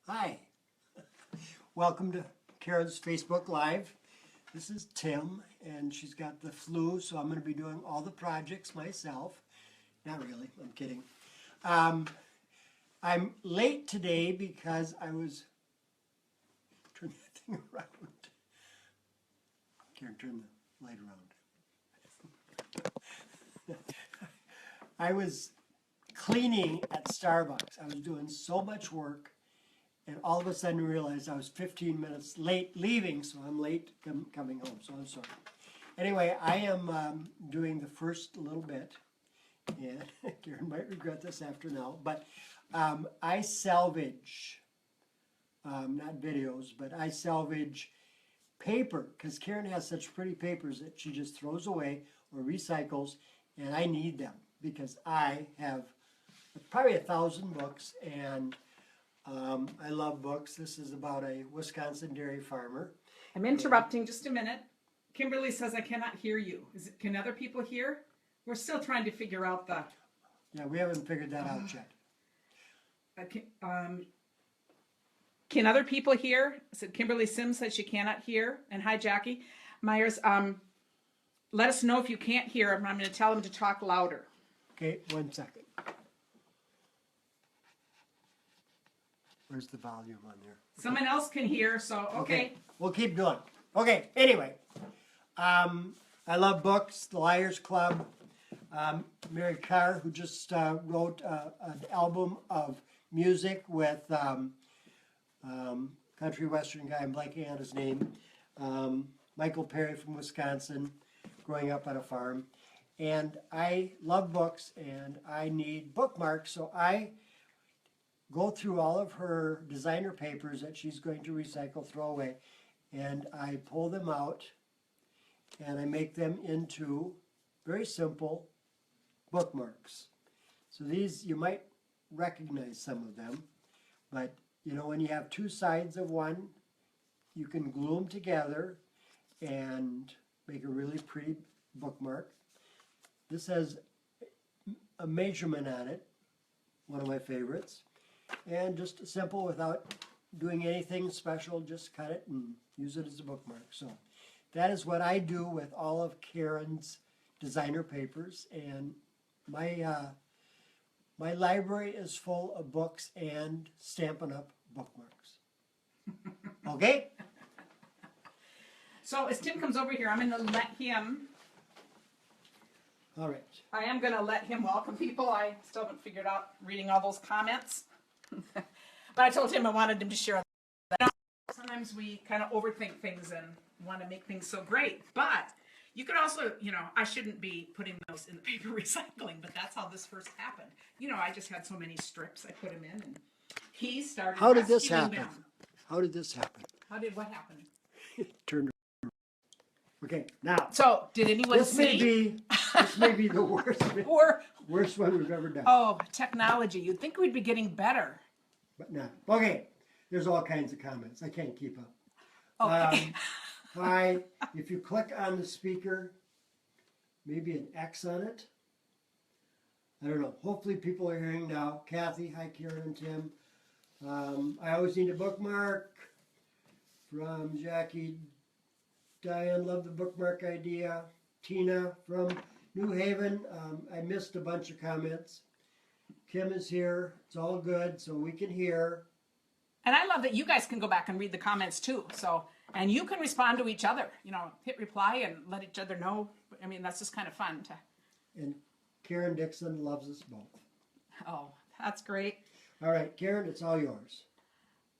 Hi, welcome to Karen's Facebook Live. This is Tim, and she's got the flu, so I'm going to be doing all the projects myself. Not really, I'm kidding. I'm late today because I was, turn that thing around. Karen, turn the light around. I was cleaning at Starbucks. I was doing so much work. And all of a sudden realized I was 15 minutes late leaving, so I'm late coming home, so I'm sorry. Anyway, I am doing the first little bit, and Karen might regret this after now, but I salvage, not videos, but I salvage paper, because Karen has such pretty papers that she just throws away or recycles, and I need them, because I have probably 1,000 books, and I love books. This is about a Wisconsin dairy farmer. I'm interrupting just a minute. Kimberly says I cannot hear you. Can other people hear? We're still trying to figure out the... Yeah, we haven't figured that out yet. Can other people hear? So Kimberly Sims says she cannot hear. And hi, Jackie Myers. Let us know if you can't hear him. I'm going to tell him to talk louder. Okay, 1 second. Where's the volume on there? Someone else can hear, so okay. We'll keep going. Okay, anyway. I love books, The Liars Club. Mary Carr, who just wrote an album of music with country western guy, I'm blanking on his name. Michael Perry from Wisconsin, growing up on a farm. And I love books, and I need bookmarks, so I go through all of her designer papers that she's going to recycle, throw away, and I pull them out and I make them into very simple bookmarks. So these, you might recognize some of them, but you know, when you have two sides of one, you can glue them together and make a really pretty bookmark. This has a measurement on it, one of my favorites. And just simple, without doing anything special, just cut it and use it as a bookmark. So that is what I do with all of Karen's designer papers. And my my library is full of books and Stampin' Up! Bookmarks. Okay? So as Tim comes over here, I'm going to let him... All right. I am going to let him welcome people. I still haven't figured out reading all those comments. But I told him I wanted him to share that. Sometimes we kind of overthink things and want to make things so great. But you could also, you know, I shouldn't be putting those in the paper recycling, but that's how this first happened. You know, I just had so many strips. I put them in, and he started How did this rescuing happen? them. How did this happen? How did what happen? Turned. Okay, now. So, did anyone This may be the worst one we've ever done. Oh, technology. You'd think we'd be getting better. But not. Okay, there's all kinds of comments. I can't keep up. Okay. Hi, if you click on the speaker, maybe an X on it. I don't know. Hopefully people are hearing now. Kathy, hi Karen and Tim. I always need a bookmark. From Jackie. Diane, love the bookmark idea. Tina from New Haven. I missed a bunch of comments. Kim is here. It's all good, so we can hear. And I love that you guys can go back and read the comments too. So, and you can respond to each other. You know, hit reply and let each other know. I mean, that's just kind of fun to. And Karen Dixon loves us both. Oh, that's great. All right, Karen, it's all yours.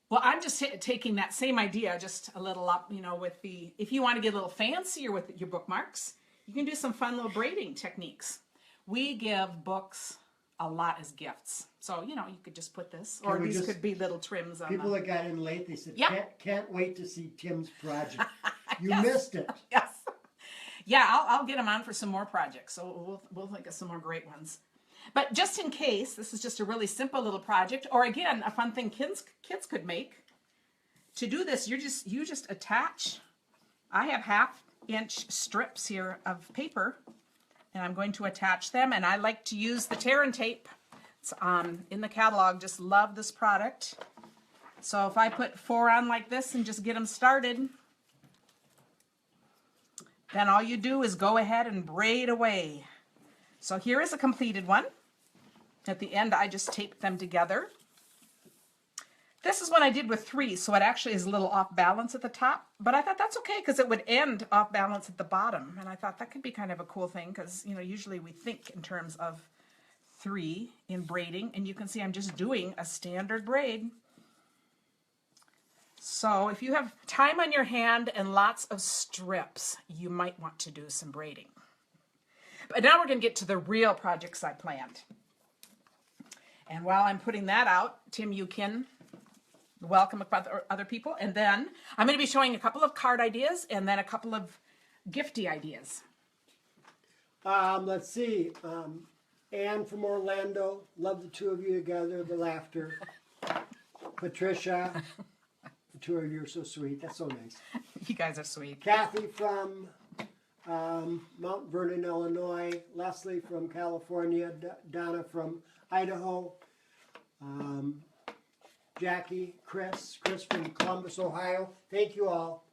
Well, I'm just taking that same idea, just a little up, you know, with the, if you want to get a little fancier with your bookmarks, you can do some fun little braiding techniques. We give books a lot as gifts. So, you know, you could just put this, or these could be little trims on people that got in late, they said, Yep. can't wait to see Tim's project. You Yes. missed it. Yes. Yeah, I'll get them on for some more projects. So we'll think of some more great ones. But just in case, this is just a really simple little project, or again, a fun thing kids could make. To do this, you just attach. I have 1/2-inch strips here of paper, and I'm going to attach them. And I like to use the tear and tape. It's in the catalog. Just love this product. So if I put 4 on like this and just get them started, then all you do is go ahead and braid away. So here is a completed one. At the end, I just taped them together. This is one I did with 3, so it actually is a little off balance at the top, but I thought that's okay because it would end off balance at the bottom. And I thought that could be kind of a cool thing because, you know, usually we think in terms of 3 in braiding, and you can see I'm just doing a standard braid. So if you have time on your hand and lots of strips, you might want to do some braiding. But now we're going to get to the real projects I planned. And while I'm putting that out, Tim, you can welcome other people. And then I'm going to be showing a couple of card ideas and then a couple of gifty ideas. Let's see. Anne from Orlando. Love the two of you together, the laughter. Patricia. The two of you are so sweet. That's so nice. You guys are sweet. Kathy from Mount Vernon, Illinois. Leslie from California. Donna from Idaho. Jackie, Chris from Columbus, Ohio. Thank you all.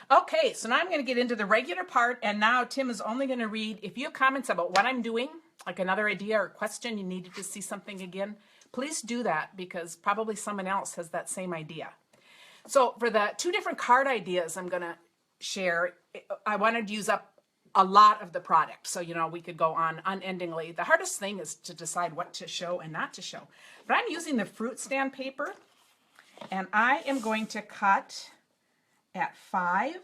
Okay, so now I'm going to get into the regular part, and now Tim is only going to read. If you have comments about what I'm doing, like another idea or question, you needed to see something again, please do that because probably someone else has that same idea. So for the 2 different card ideas I'm going to share, I wanted to use up a lot of the product. So, you know, we could go on unendingly. The hardest thing is to decide what to show and not to show. But I'm using the fruit stand paper, and I am going to cut at 5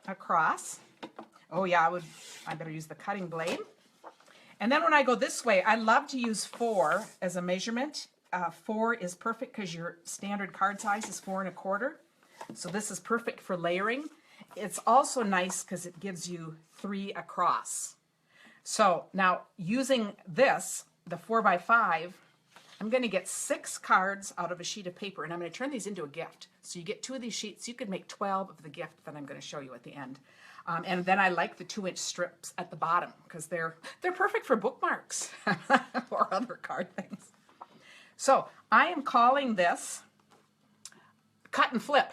across. Oh yeah, I better use the cutting blade. And then when I go this way, I love to use 4 as a measurement. 4 is perfect because your standard card size is 4 1/4. So this is perfect for layering. It's also nice because it gives you 3 across. So now using this, the 4x5, I'm going to get 6 cards out of a sheet of paper, and I'm going to turn these into a gift. So you get 2 of these sheets. You could make 12 of the gift that I'm going to show you at the end. And then I like the 2-inch strips at the bottom because they're perfect for bookmarks or other card things. So I am calling this cut and flip.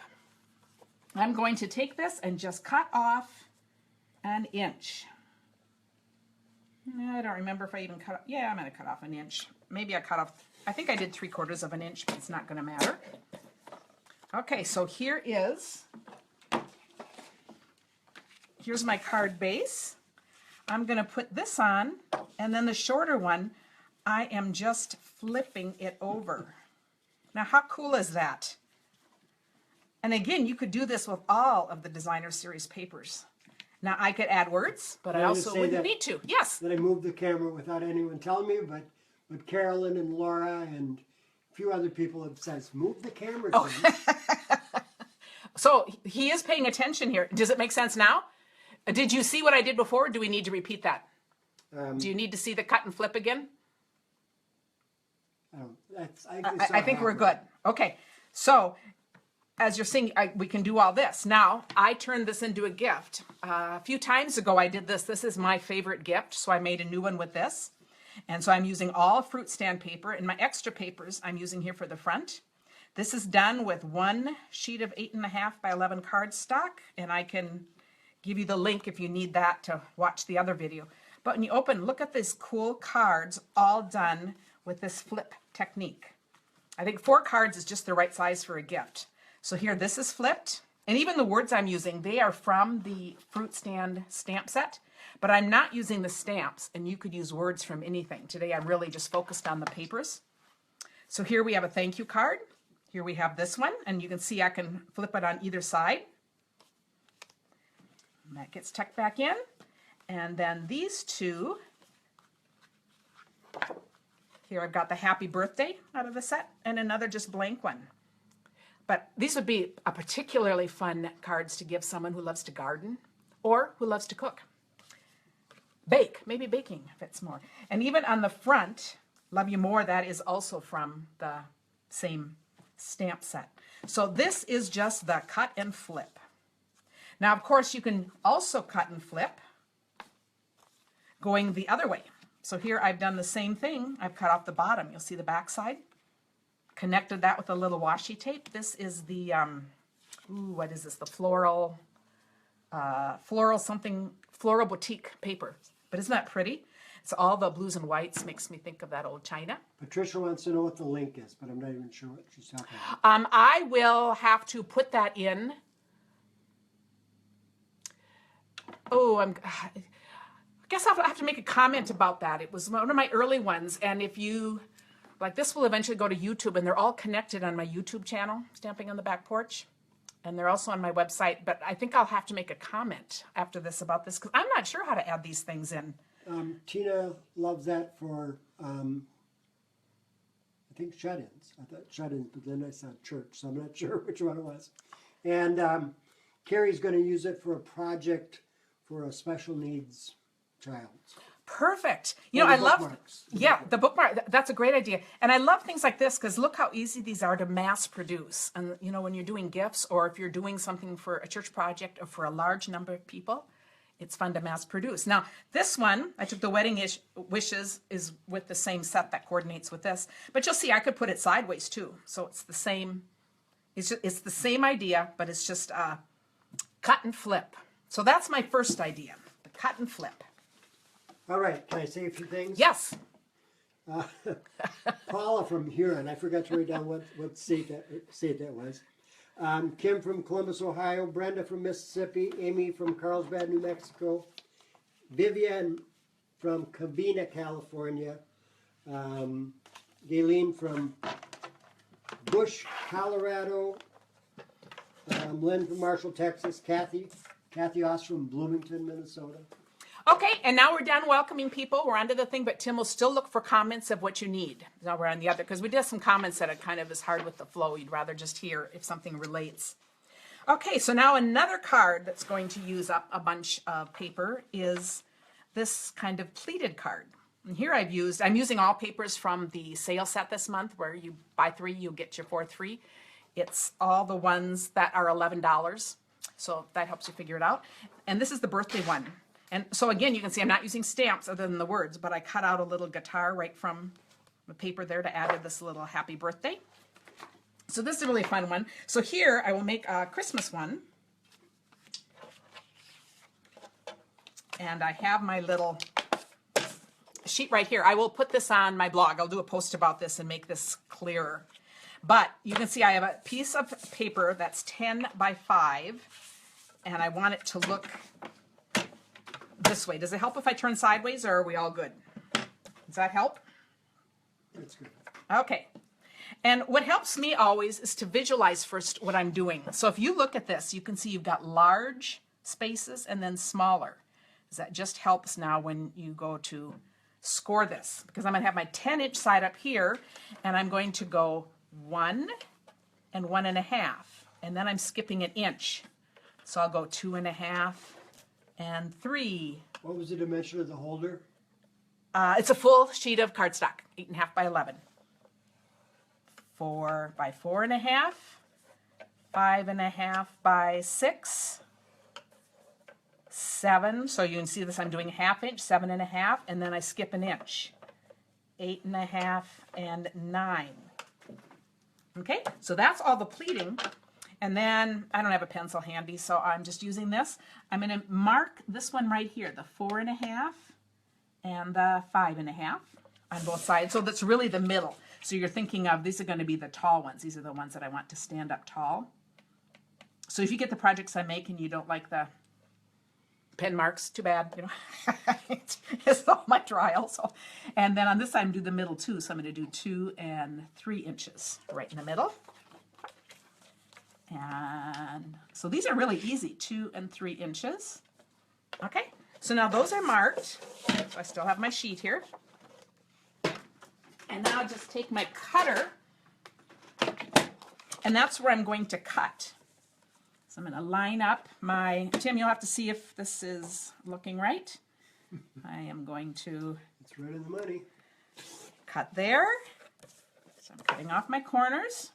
I'm going to take this and just cut off 1 inch. I don't remember if I even cut, yeah, I'm going to cut off 1 inch. Maybe I cut off, I think I did 3/4 of an inch, but it's not going to matter. Okay, so here's my card base. I'm going to put this on, and then the shorter one, I am just flipping it over. Now, how cool is that? And again, you could do this with all of the Designer Series papers. Now, I could add words, but I also wouldn't need to. Yes? That I moved the camera without anyone telling me, but Carolyn and Laura and a few other people have said, move the camera. Oh. So he is paying attention here. Does it make sense now? Did you see what I did before? Or do we need to repeat that? Do you need to see the cut and flip again? I think we're good. Okay. So as you're seeing, we can do all this. Now, I turned this into a gift. A few times ago, I did this. This is my favorite gift, so I made a new one with this. And so I'm using all fruit stand paper, and my extra papers I'm using here for the front. This is done with 1 sheet of 8.5 by 11 cardstock, and I can give you the link if you need that to watch the other video. But when you open, look at these cool cards, all done with this flip technique. I think 4 cards is just the right size for a gift. So here, this is flipped. And even the words I'm using, they are from the fruit stand stamp set. But I'm not using the stamps, and you could use words from anything. Today, I'm really just focused on the papers. So here we have a thank you card. Here we have this one, and you can see I can flip it on either side. And that gets tucked back in. And then these 2. Here I've got the happy birthday out of the set, and another just blank one. But these would be a particularly fun cards to give someone who loves to garden or who loves to cook. Bake, maybe baking fits more. And even on the front, Love You More, that is also from the same stamp set. So this is just the cut and flip. Now, of course, you can also cut and flip going the other way. So here I've done the same thing. I've cut off the bottom. You'll see the back side. connected that with a little washi tape. This is the, what is this? The floral boutique paper. But isn't that pretty? It's all the blues and whites, makes me think of that old China. Patricia wants to know what the link is, but I'm not even sure what she's talking about. I will have to put that in. Oh, I guess I'll have to make a comment about that. It was one of my early ones, and if you, like, this will eventually go to YouTube, and they're all connected on my YouTube channel, Stamping on the Back Porch, and they're also on my website, but I think I'll have to make a comment after this about this, because I'm not sure how to add these things in. Tina loves that for, I think shut-ins. I thought shut-ins, but then I saw church, so I'm not sure which one it was. And Carrie's going to use it for a project for a special needs child. Perfect. You know, I love, yeah, the bookmark. That's a great idea. And I love things like this because look how easy these are to mass produce. And, you know, when you're doing gifts or if you're doing something for a church project or for a large number of people, it's fun to mass produce. Now, this one, I took the wedding wishes is with the same set that coordinates with this. But you'll see I could put it sideways too. So it's the same, it's the same idea, but it's just cut and flip. So that's my first idea, the cut and flip. All right, can I say a few things? Yes. Paula from Huron, I forgot to write down what state that was. Kim from Columbus, Ohio. Brenda from Mississippi. Amy from Carlsbad, New Mexico. Vivian from Covina, California. Gayleen from Bush, Colorado. Lynn from Marshall, Texas. Kathy Oss from Bloomington, Minnesota. Okay, and now we're done welcoming people. We're onto the thing, but Tim will still look for comments of what you need. Now we're on the other, because we did some comments that it kind of is hard with the flow. You'd rather just hear if something relates. Okay, so now another card that's going to use up a bunch of paper is this kind of pleated card. And here I'm using all papers from the sale set this month where you buy 3, you get your 4th free. It's all the ones that are $11. So that helps you figure it out. And this is the birthday one. And so again, you can see I'm not using stamps other than the words, but I cut out a little guitar right from the paper there to add this little happy birthday. So this is a really fun one. So here I will make a Christmas one. And I have my little sheet right here. I will put this on my blog. I'll do a post about this and make this clearer. But you can see I have a piece of paper that's 10 by 5, and I want it to look this way. Does it help if I turn sideways, or are we all good? Does that help? That's good. Okay. And what helps me always is to visualize first what I'm doing. So if you look at this, you can see you've got large spaces and then smaller. That just helps now when you go to score this, because I'm going to have my 10-inch side up here, and I'm going to go 1 and 1.5, and then I'm skipping an inch. So I'll go 2.5 and 3. What was the dimension of the holder? It's a full sheet of cardstock, 8.5 by 11. 4 by 4.5, 5.5 by 6, 7. So you can see this, I'm doing a 1/2 inch, 7.5, and then I skip an inch. 8.5 and 9. Okay, so that's all the pleating. And then I don't have a pencil handy, so I'm just using this. I'm going to mark this one right here, the 4.5 and the 5.5 on both sides. So that's really the middle. So you're thinking of, these are going to be the tall ones. These are the ones that I want to stand up tall. So if you get the projects I make and you don't like the pen marks, too bad, you know. It's all my trial. So, and then on this side, I'm do the middle too. So I'm going to do 2 and 3 inches right in the middle. And so these are really easy, 2 and 3 inches. Okay, so now those are marked. So I still have my sheet here. And now I'll just take my cutter, and that's where I'm going to cut. So I'm going to line up my, Tim, you'll have to see if this is looking right. I am going to It's right in the money. cut there. So I'm cutting off my corners.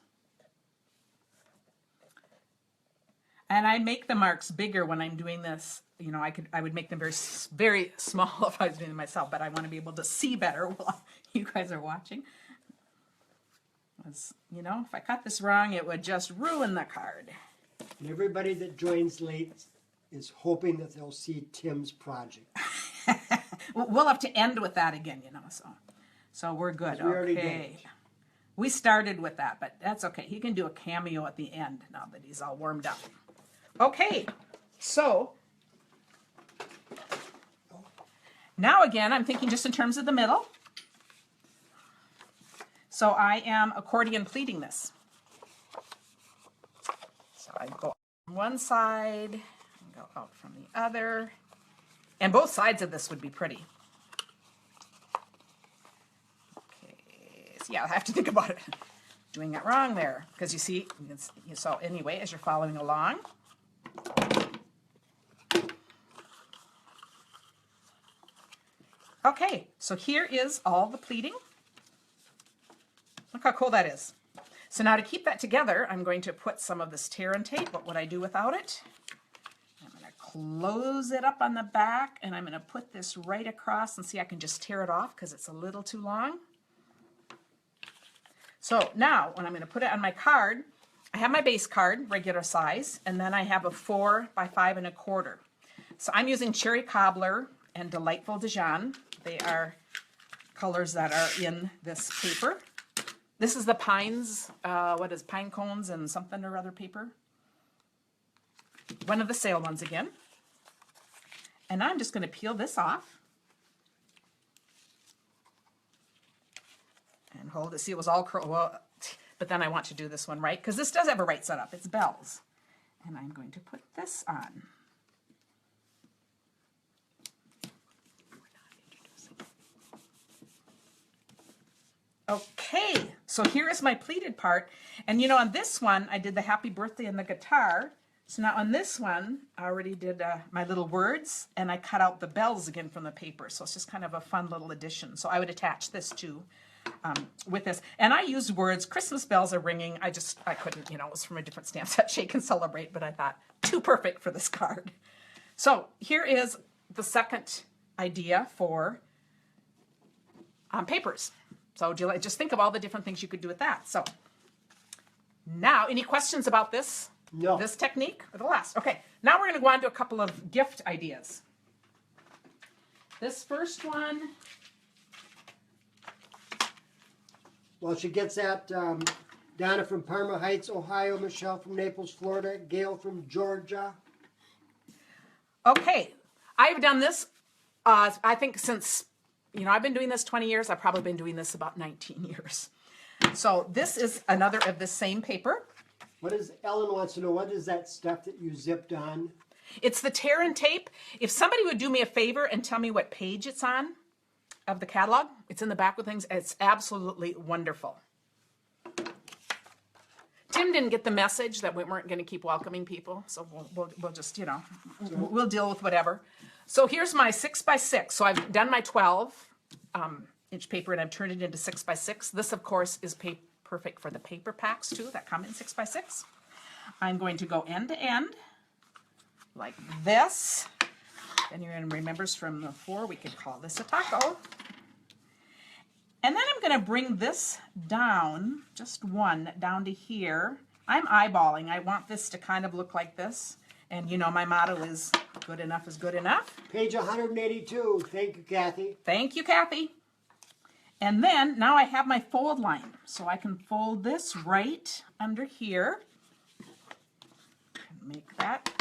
And I make the marks bigger when I'm doing this. You know, I would make them very, very small if I was doing them myself, but I want to be able to see better while you guys are watching. You know, if I cut this wrong, it would just ruin the card. And everybody that joins late is hoping that they'll see Tim's project. We'll have to end with that again, you know, so we're good. We already did Okay. it. We started with that, but that's okay. He can do a cameo at the end now that he's all warmed up. Okay, so now again, I'm thinking just in terms of the middle. So I am accordion pleating this. So I go on one side, and go out from the other. And both sides of this would be pretty. Okay, so yeah, I have to think about it. Doing it wrong there. Because you see, so anyway, as you're following along. Okay, so here is all the pleating. Look how cool that is. So now to keep that together, I'm going to put some of this tear and tape. What would I do without it? I'm going to close it up on the back, and I'm going to put this right across, and see, I can just tear it off because it's a little too long. So now, when I'm going to put it on my card, I have my base card, regular size, and then I have a 4 by 5 1/4. So I'm using Cherry Cobbler and Delightful Dijon. They are colors that are in this paper. This is the pines, pine cones and something or other paper. One of the sale ones again. And I'm just going to peel this off. And hold it. See, it was all curled. Well, but then I want to do this one right, because this does have a right setup. It's bells. And I'm going to put this on. Okay, so here is my pleated part. And you know, on this one, I did the happy birthday and the guitar. So now on this one, I already did my little words, and I cut out the bells again from the paper. So it's just kind of a fun little addition. So I would attach this too with this. And I used words. Christmas bells are ringing. I couldn't, you know, it was from a different stamp set, Shake and Celebrate, but I thought too perfect for this card. So here is the second idea for papers. So just think of all the different things you could do with that. So now, any questions about this? No. This technique or the last? Okay, now we're going to go on to a couple of gift ideas. This first one. Well, she gets that. Donna from Parma Heights, Ohio. Michelle from Naples, Florida. Gail from Georgia. Okay, I've done this, I think since, you know, I've been doing this 20 years. I've probably been doing this about 19 years. So this is another of the same paper. What is, Ellen wants to know, what is that stuff that you zipped on? It's the tear and tape. If somebody would do me a favor and tell me what page it's on of the catalog, it's in the back with things. It's absolutely wonderful. Tim didn't get the message that we weren't going to keep welcoming people, so we'll just, you know, we'll deal with whatever. So here's my 6x6. So I've done my 12-inch paper, and I've turned it into 6x6. This, of course, is perfect for the paper packs, too, that come in 6x6. I'm going to go end to end, like this. And anyone remembers from before, we could call this a taco. And then I'm going to bring this down, just one, down to here. I'm eyeballing. I want this to kind of look like this. And, you know, my motto is good enough is good enough. Page 182. Thank you, Kathy. Thank you, Kathy. And then now I have my fold line. So I can fold this right under here. Make that.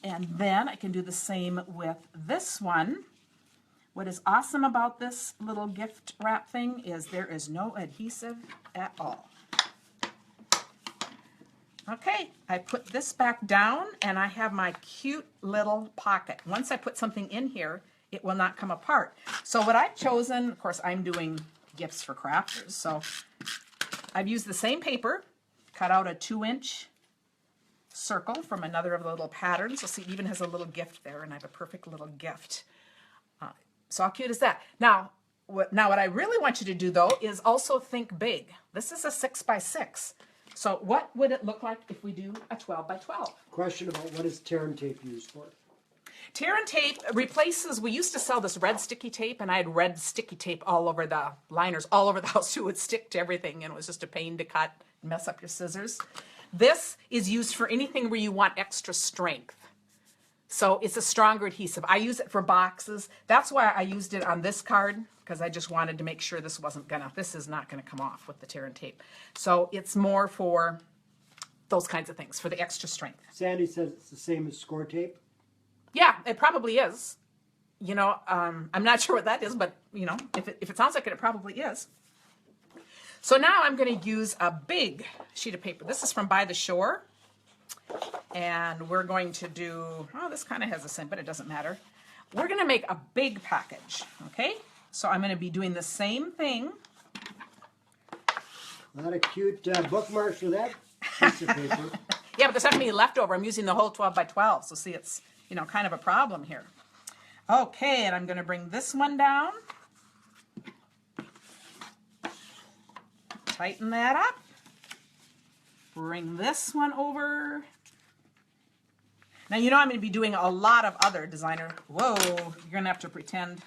And then I can do the same with this one. What is awesome about this little gift wrap thing is there is no adhesive at all. Okay, I put this back down and I have my cute little pocket. Once I put something in here, it will not come apart. So what I've chosen, of course, I'm doing gifts for crafters. So I've used the same paper, cut out a 2-inch circle from another of the little patterns. You'll see it even has a little gift there, and I have a perfect little gift. So how cute is that? Now what I really want you to do, though, is also think big. This is a 6x6. So what would it look like if we do a 12x12? Question about what is tear and tape used for? Tear and tape replaces, we used to sell this red sticky tape, and I had red sticky tape all over the liners, all over the house, too. It would stick to everything, and it was just a pain to cut and mess up your scissors. This is used for anything where you want extra strength. So it's a stronger adhesive. I use it for boxes. That's why I used it on this card, because I just wanted to make sure this is not gonna come off with the tear and tape. So it's more for those kinds of things, for the extra strength. Sandy says it's the same as score tape. Yeah, it probably is. You know, I'm not sure what that is, but you know, if it sounds like it, it probably is. So now I'm going to use a big sheet of paper. This is from By the Shore. And we're going to do, oh, this kind of has the same, but it doesn't matter. We're going to make a big package, okay? So I'm going to be doing the same thing. A lot of cute bookmarks for that piece of paper. Yeah, but there's not any leftover. I'm using the whole 12 by 12. So see, it's, you know, kind of a problem here. Okay, and I'm going to bring this one down. Tighten that up. Bring this one over. Now, you know I'm going to be doing a lot of other designer. Whoa, you're going to have to pretend.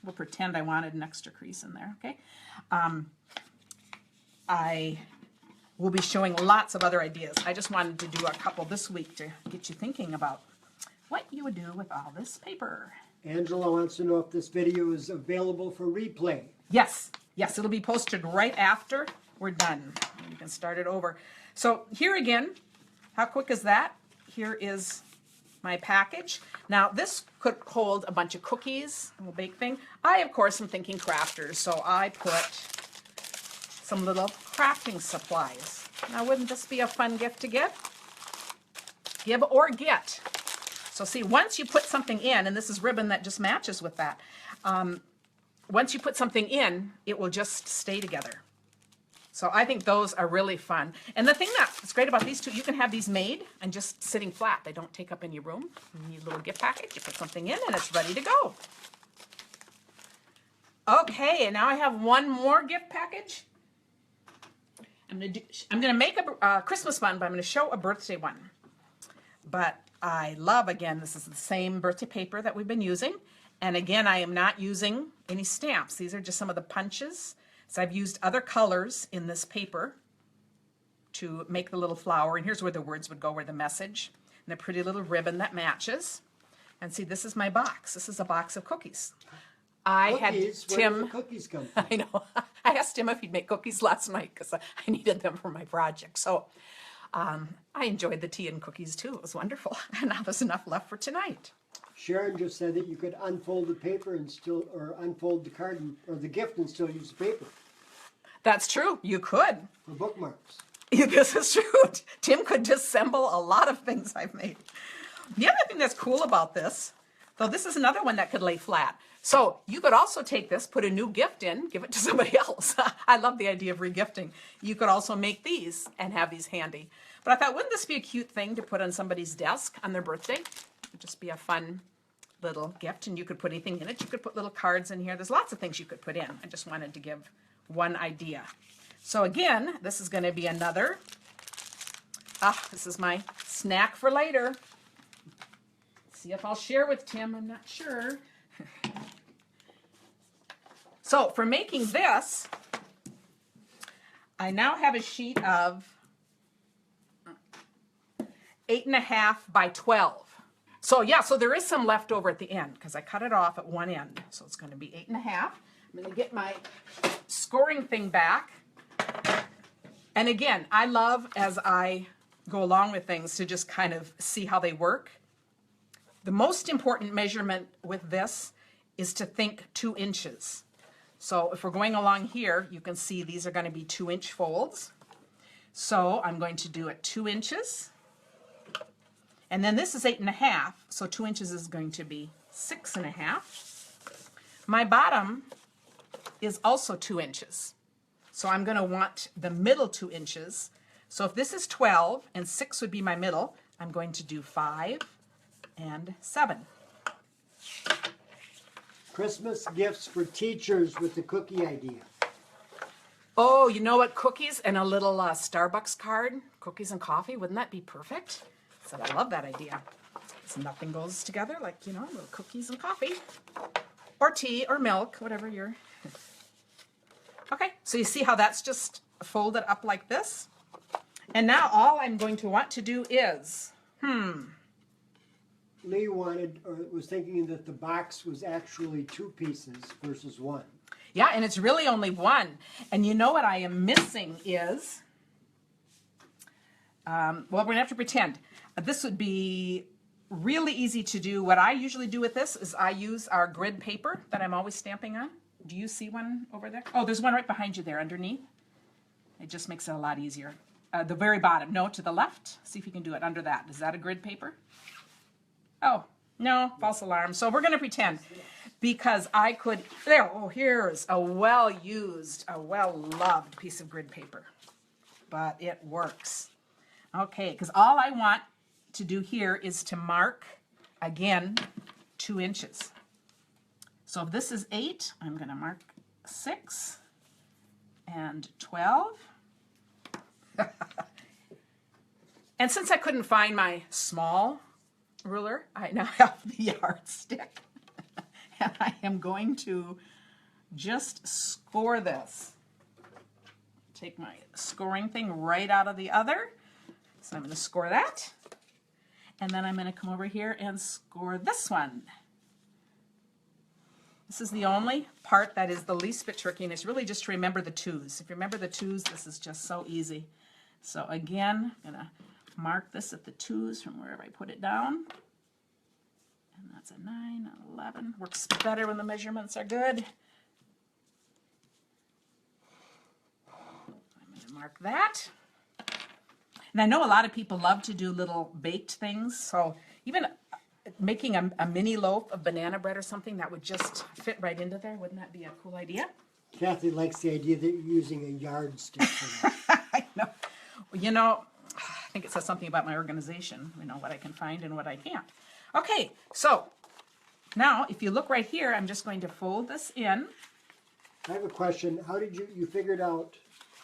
We'll pretend I wanted an extra crease in there, okay? I will be showing lots of other ideas. I just wanted to do a couple this week to get you thinking about what you would do with all this paper. Angela wants to know if this video is available for replay. Yes, yes, it'll be posted right after we're done. You can start it over. So here again, how quick is that? Here is my package. Now this could hold a bunch of cookies, a little bake thing. I, of course, am thinking crafters, so I put some little crafting supplies. Now wouldn't this be a fun gift to give? Give or get. So see, once you put something in, and this is ribbon that just matches with that, once you put something in, it will just stay together. So I think those are really fun. And the thing that's great about these two, you can have these made and just sitting flat. They don't take up any room. You need a little gift package, you put something in, and it's ready to go. Okay, and now I have one more gift package. I'm gonna make a Christmas one, but I'm gonna show a birthday one. But I love, again, this is the same birthday paper that we've been using. And again, I am not using any stamps. These are just some of the punches. So I've used other colors in this paper to make the little flower. And here's where the words would go, where the message. And a pretty little ribbon that matches. And see, this is my box. This is a box of cookies. I had Tim. Where did the cookies come from? I know. I asked him if he'd make cookies last night because I needed them for my project. So I enjoyed the tea and cookies too. It was wonderful. And now there's enough left for tonight. Sharon just said that you could unfold the paper and still, or unfold the card or the gift and still use the paper. That's true. You could. For bookmarks. This is true. Tim could disassemble a lot of things I've made. The other thing that's cool about this, though, this is another one that could lay flat. So you could also take this, put a new gift in, give it to somebody else. I love the idea of regifting. You could also make these and have these handy. But I thought, wouldn't this be a cute thing to put on somebody's desk on their birthday? It would just be a fun little gift, and you could put anything in it. You could put little cards in here. There's lots of things you could put in. I just wanted to give one idea. So again, this is going to be another, this is my snack for later. See if I'll share with Tim, I'm not sure. So for making this, I now have a sheet of 8.5 by 12. So yeah, so there is some left over at the end because I cut it off at one end. So it's going to be 8.5. I'm going to get my scoring thing back. And again, I love, as I go along with things, to just kind of see how they work. The most important measurement with this is to think 2 inches. So if we're going along here, you can see these are going to be 2-inch folds. So I'm going to do it 2 inches. And then this is 8.5, so 2 inches is going to be 6.5. My bottom is also 2 inches. So I'm going to want the middle 2 inches. So if this is 12 and 6 would be my middle, I'm going to do 5 and 7. Christmas gifts for teachers with the cookie idea. Oh, you know what? Cookies and a little Starbucks card. Cookies and coffee. Wouldn't that be perfect? So I love that idea. So nothing goes together like, you know, little cookies and coffee or tea or milk, whatever you're. Okay, so you see how that's just folded up like this? And now all I'm going to want to do is, Lee wanted, or was thinking that the box was actually 2 pieces versus 1. yeah, and it's really only 1. And you know what I am missing is, well, we're going to have to pretend. This would be really easy to do. What I usually do with this is I use our grid paper that I'm always stamping on. Do you see one over there? Oh, there's one right behind you there underneath. It just makes it a lot easier. The very bottom. No, to the left. See if you can do it under that. Is that a grid paper? Oh, no, false alarm. So we're going to pretend because I could, there, oh, here's a well-used, a well-loved piece of grid paper. But it works. Okay, because all I want to do here is to mark, again, 2 inches. So if this is 8, I'm going to mark 6 and 12. And since I couldn't find my small ruler, I now have the yardstick. And I am going to just score this. Take my scoring thing right out of the other. So I'm going to score that. And then I'm going to come over here and score this one. This is the only part that is the least bit tricky, and it's really just to remember the 2's. If you remember the 2's, this is just so easy. So again, I'm going to mark this at the 2's from wherever I put it down. And that's a 9, an 11. Works better when the measurements are good. I'm going to mark that. And I know a lot of people love to do little baked things, so even making a mini loaf of banana bread or something that would just fit right into there, wouldn't that be a cool idea? Kathy likes the idea that you're using a yardstick for that. I know. Well, you know, I think it says something about my organization, you know, what I can find and what I can't. Okay, so now if you look right here, I'm just going to fold this in. I have a question. How did you figure out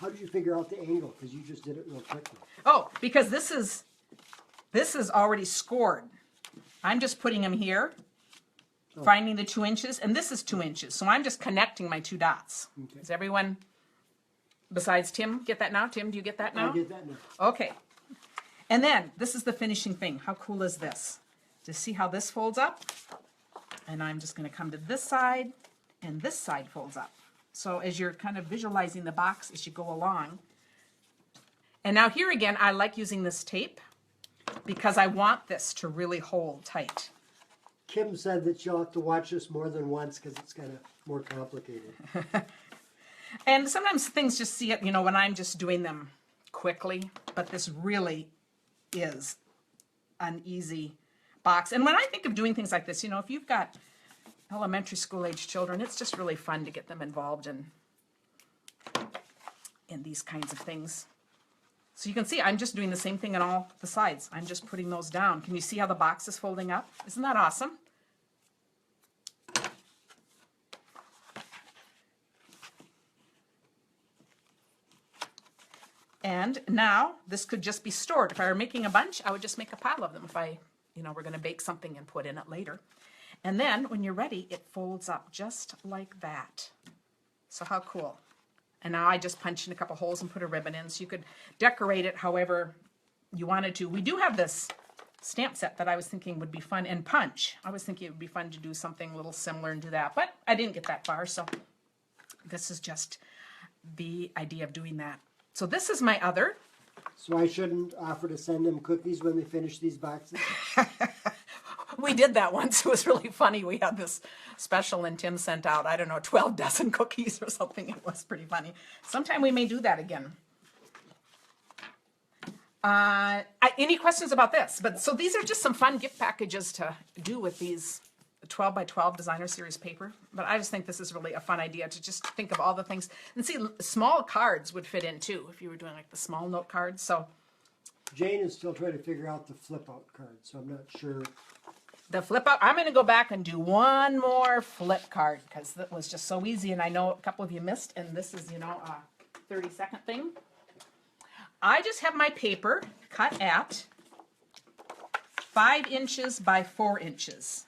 the angle? Because you just did it real quickly. Oh, because this is already scored. I'm just putting them here, finding the 2 inches, and this is 2 inches. So I'm just connecting my 2 dots. Okay. Does everyone besides Tim get that now? Tim, do you get that now? I get that now. Okay. And then this is the finishing thing. How cool is this? To see how this folds up? And I'm just going to come to this side, and this side folds up. So as you're kind of visualizing the box as you go along. And now here again, I like using this tape because I want this to really hold tight. Kim said that you'll have to watch this more than once because it's kind of more complicated. And sometimes things just see it, you know, when I'm just doing them quickly, but this really is an easy box. And when I think of doing things like this, you know, if you've got elementary school age children, it's just really fun to get them involved in these kinds of things. So you can see I'm just doing the same thing on all the sides. I'm just putting those down. Can you see how the box is folding up? Isn't that awesome? And now this could just be stored. If I were making a bunch, I would just make a pile of them if I, you know, we're going to bake something and put in it later. And then when you're ready, it folds up just like that. So how cool. And now I just punch in a couple holes and put a ribbon in, so you could decorate it however you wanted to. We do have this stamp set that I was thinking would be fun, and punch. I was thinking it would be fun to do something a little similar and do that, but I didn't get that far, so this is just the idea of doing that. So this is my other. So I shouldn't offer to send them cookies when we finish these boxes? We did that once. It was really funny. We had this special and Tim sent out, I don't know, 12 dozen cookies or something. It was pretty funny. Sometime we may do that again. Any questions about this? But so these are just some fun gift packages to do with these 12 by 12 designer series paper. But I just think this is really a fun idea to just think of all the things. And see, small cards would fit in too if you were doing like the small note cards. So Jane is still trying to figure out the flip out card, so I'm not sure. the flip out, I'm going to go back and do one more flip card because that was just so easy. And I know a couple of you missed, and this is, you know, a 30-second thing. I just have my paper cut at 5 inches by 4 inches.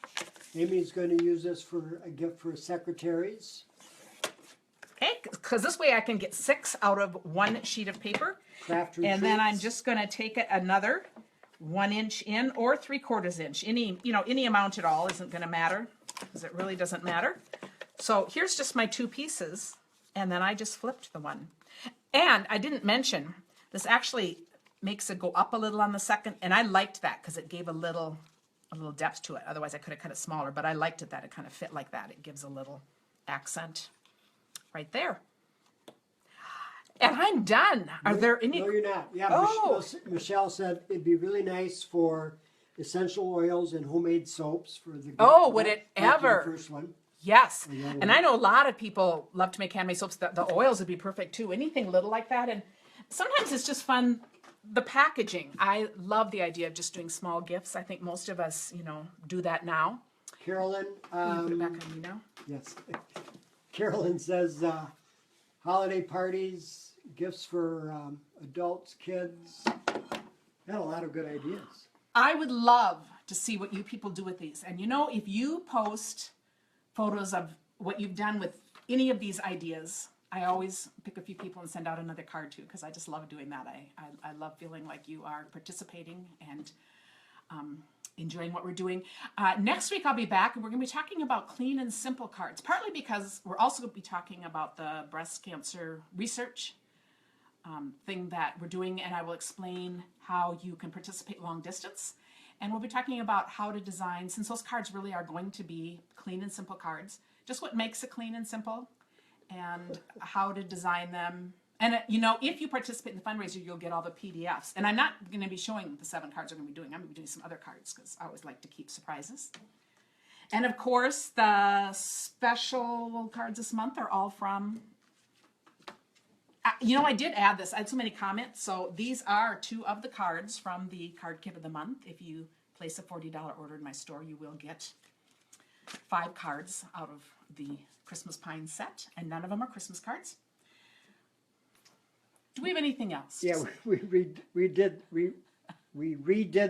Amy's going to use this for a gift for secretaries. Okay, because this way I can get 6 out of 1 sheet of paper. Craft And then I'm retreats. just going to take it another 1 inch in or 3/4 inch. Any amount at all isn't going to matter, because it really doesn't matter. So here's just my 2 pieces, and then I just flipped the one. And I didn't mention, this actually makes it go up a little on the second, and I liked that because it gave a little depth to it. Otherwise I could have cut it smaller, but I liked it that it kind of fit like that. It gives a little accent right there. And I'm done. Are there any? No, you're not. Yeah, Oh. Michelle said it'd be really nice for essential oils and homemade soaps for the. Oh, would it Thank you, ever? The first one. Yes. Yeah. And I know a lot of people love to make handmade soaps. The oils would be perfect too. Anything little like that. And sometimes it's just fun. The packaging. I love the idea of just doing small gifts. I think most of us, do that now. Carolyn. You put it back on me now. Yes. Carolyn says holiday parties, gifts for adults, kids. Got a lot of good ideas. I would love to see what you people do with these. And if you post photos of what you've done with any of these ideas, I always pick a few people and send out another card too, because I just love doing that. I love feeling like you are participating and enjoying what we're doing. Next week I'll be back and we're going to be talking about clean and simple cards, partly because we're also going to be talking about the breast cancer research thing that we're doing, and I will explain how you can participate long distance. And we'll be talking about how to design, since those cards really are going to be clean and simple cards, just what makes it clean and simple, and how to design them. And if you participate in the fundraiser, you'll get all the PDFs. And I'm not going to be showing the 7 cards we're going to be doing. I'm going to be doing some other cards because I always like to keep surprises. And of course, the special cards this month are all from... I did add this. I had so many comments. So these are 2 of the cards from the card kit of the month. If you place a $40 order in my store, you will get 5 cards out of the Christmas Pine set, and none of them are Christmas cards. Do we have anything else? Yeah, we redid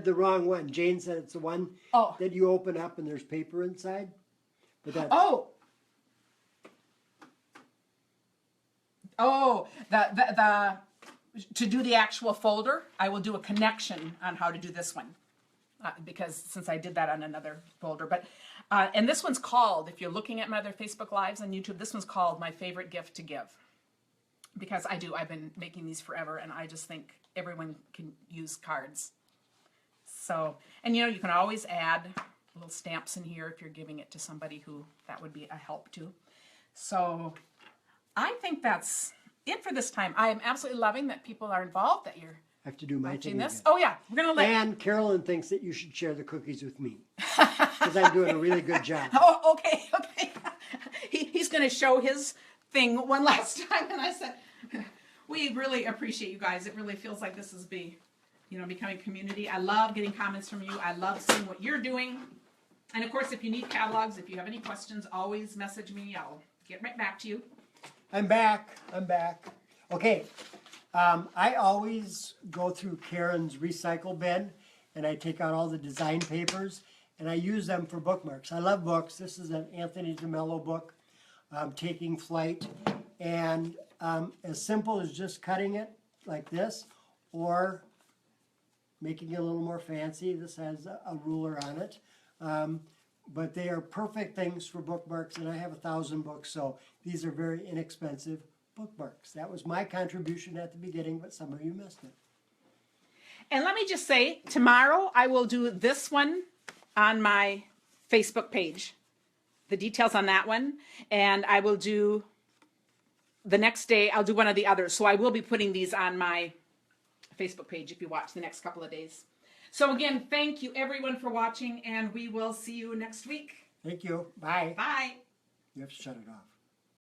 the wrong one. Jane said it's the one that you open up and there's paper inside. But that's, the to do the actual folder, I will do a connection on how to do this one, because since I did that on another folder. But and this one's called, if you're looking at my other Facebook Lives on YouTube, this one's called My Favorite Gift to Give. Because I've been making these forever, and I just think everyone can use cards. So, and you can always add little stamps in here if you're giving it to somebody who that would be a help to. So I think that's it for this time. I am absolutely loving that people are involved, that you're I have to do my watching thing this. again. Oh yeah, we're gonna let. And Carolyn thinks that you should share the cookies with me because I'm doing a really good job. Oh, okay. He's gonna show his thing one last time, and I said, we really appreciate you guys. It really feels like this is becoming community. I love getting comments from you. I love seeing what you're doing. And of course, if you need catalogs, if you have any questions, always message me. I'll get right back to you. I'm back. Okay. I always go through Karen's recycle bin and I take out all the design papers and I use them for bookmarks. I love books. This is an Anthony DeMello book, Taking Flight. And as simple as just cutting it like this or making it a little more fancy. This has a ruler on it. But they are perfect things for bookmarks, and I have 1,000 books, so these are very inexpensive bookmarks. That was my contribution at the beginning, but some of you missed it. And let me just say, tomorrow I will do this one on my Facebook page, the details on that one, and I will do the next day, I'll do one of the others. So I will be putting these on my Facebook page if you watch the next couple of days. So again, thank you everyone for watching, and we will see you next week. Thank you. Bye. Bye. You have to shut it off.